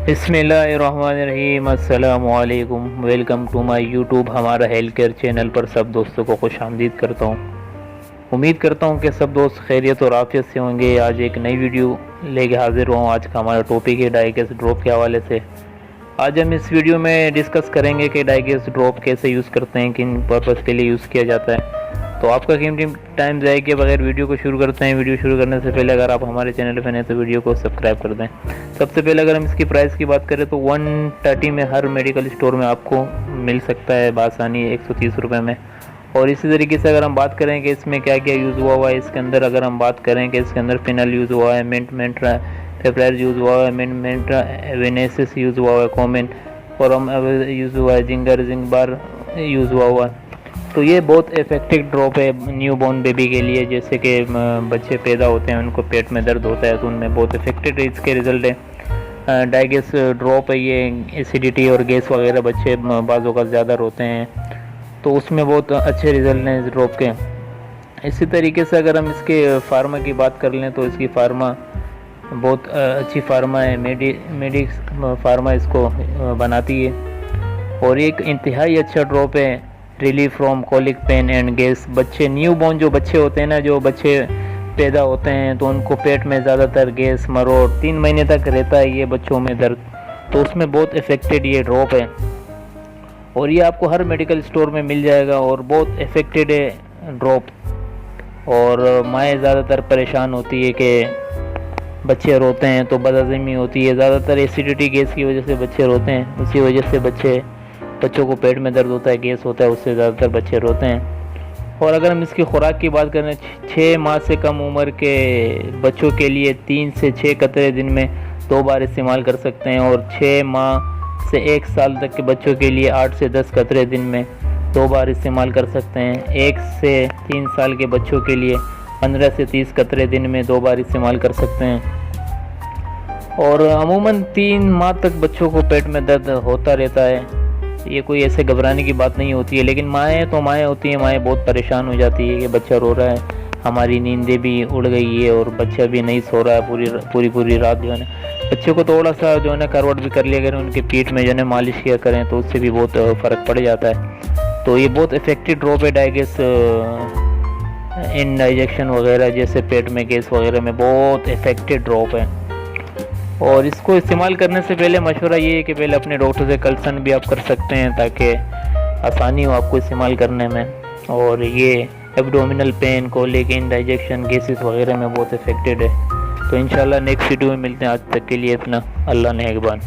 बिस्मिल्लाहिर्रहमानिर्रहीम। अस्सलामु अलैकुम। वेलकम टू माय यूट्यूब हमारा हेल्थ केयर चैनल पर सब दोस्तों को खुश आमदीद करता हूँ। उम्मीद करता हूँ कि सब दोस्त खैरियत और आफियत से होंगे। आज एक नई वीडियो लेके हाजिर हुआ हूँ। आज का हमारा टॉपिक है डाइगेस्ट ड्रॉप के हवाले से। आज हम इस वीडियो में डिस्कस करेंगे कि डाइगेस्ट ड्रॉप कैसे यूज़ करते हैं, किन पर्पज़ के लिए यूज़ किया जाता है। तो आपका कीमती टाइम जाए के बगैर वीडियो को शुरू करते हैं। वीडियो शुरू करने से पहले अगर आप हमारे चैनल पर नए तो वीडियो को सब्सक्राइब कर दें। सबसे पहले अगर हम इसकी प्राइस की बात करें तो 130 में हर मेडिकल स्टोर में आपको मिल सकता है बासानी 130 रुपये में। और इसी तरीके से अगर हम बात करें कि इसमें क्या क्या यूज़ हुआ है इसके अंदर, अगर हम बात करें कि इसके अंदर फिनल यूज़ हुआ है, मिंट पेपराइज यूज़ हुआ है, मिंट वेनेसिस यूज़ हुआ है, कॉमन फॉरम यूज़ हुआ है, जिंग बार यूज़ हुआ है। तो ये बहुत इफेक्टिव ड्रॉप है न्यू बॉर्न बेबी के लिए। जैसे कि बच्चे पैदा होते हैं उनको पेट में दर्द होता है तो उनमें बहुत इफेक्टिव इसके रिज़ल्ट है। डाइगेस्ट ड्रॉप है ये। एसिडिटी और गैस वगैरह बच्चे बाज़ों का ज़्यादा रोते हैं तो उसमें बहुत अच्छे रिज़ल्ट हैं इस ड्रॉप के। इसी तरीके से अगर हम इसके फार्मा की बात कर लें तो इसकी फार्मा बहुत अच्छी फार्मा है। मेडिक्स फार्मा इसको बनाती है और एक इंतहाई अच्छा ड्रॉप है। Relief from colic pain and gas. बच्चे न्यू बॉर्न जो बच्चे होते हैं ना, जो बच्चे पैदा होते हैं तो उनको पेट में ज़्यादातर गैस मरोड़ 3 महीने तक रहता है ये बच्चों में दर्द, तो उसमें बहुत इफेक्टेड ये ड्रॉप है और ये आपको हर मेडिकल स्टोर में मिल जाएगा और बहुत इफेक्टेड है ड्रॉप। और माएँ ज़्यादातर परेशान होती है कि बच्चे रोते हैं तो बदहज़मी होती है। ज़्यादातर एसिडिटी गैस की वजह से बच्चे रोते हैं, उसी वजह से बच्चों को पेट में दर्द होता है, गैस होता है, उससे ज़्यादातर बच्चे रोते हैं। और अगर हम इसकी खुराक की बात करें 6 माह से कम उम्र के बच्चों के लिए 3 से 6 कतरे दिन में 2 बार इस्तेमाल कर सकते हैं और 6 माह से 1 साल तक के बच्चों के लिए 8 से 10 कतरे दिन में 2 बार इस्तेमाल कर सकते हैं। 1 से 3 साल के बच्चों के लिए 15 से 30 कतरे दिन में 2 बार इस्तेमाल कर सकते हैं। और अमूमन 3 माह तक बच्चों को पेट में दर्द होता रहता है। ये कोई ऐसे घबराने की बात नहीं होती है, लेकिन माएँ होती हैं, माएँ बहुत परेशान हो जाती है कि बच्चा रो रहा है, हमारी नींदें भी उड़ गई है और बच्चा भी नहीं सो रहा है पूरी रात जो है ना। बच्चे को थोड़ा सा जो है ना करवट भी कर लिया करें, उनके पीठ में जो है ना मालिश किया करें तो उससे भी बहुत फ़र्क पड़ जाता है। तो ये बहुत इफेक्टिव ड्रॉप है डाइगेस्ट इंडाइजेक्शन वगैरह जैसे पेट में गैस वगैरह में बहुत इफेक्टिव ड्रॉप है। और इसको इस्तेमाल करने से पहले मशवरा ये है कि पहले अपने डॉक्टर से कंसल्ट भी आप कर सकते हैं ताकि आसानी हो आपको इस्तेमाल करने में। और ये एब्डोमिनल पेन, कोलिक, इंडाइजेक्शन, गैसेस वगैरह में बहुत इफेक्टेड है। तो इंशाल्लाह नेक्स्ट वीडियो में मिलते हैं। आज तक के लिए इतना। अल्लाह नेगबान।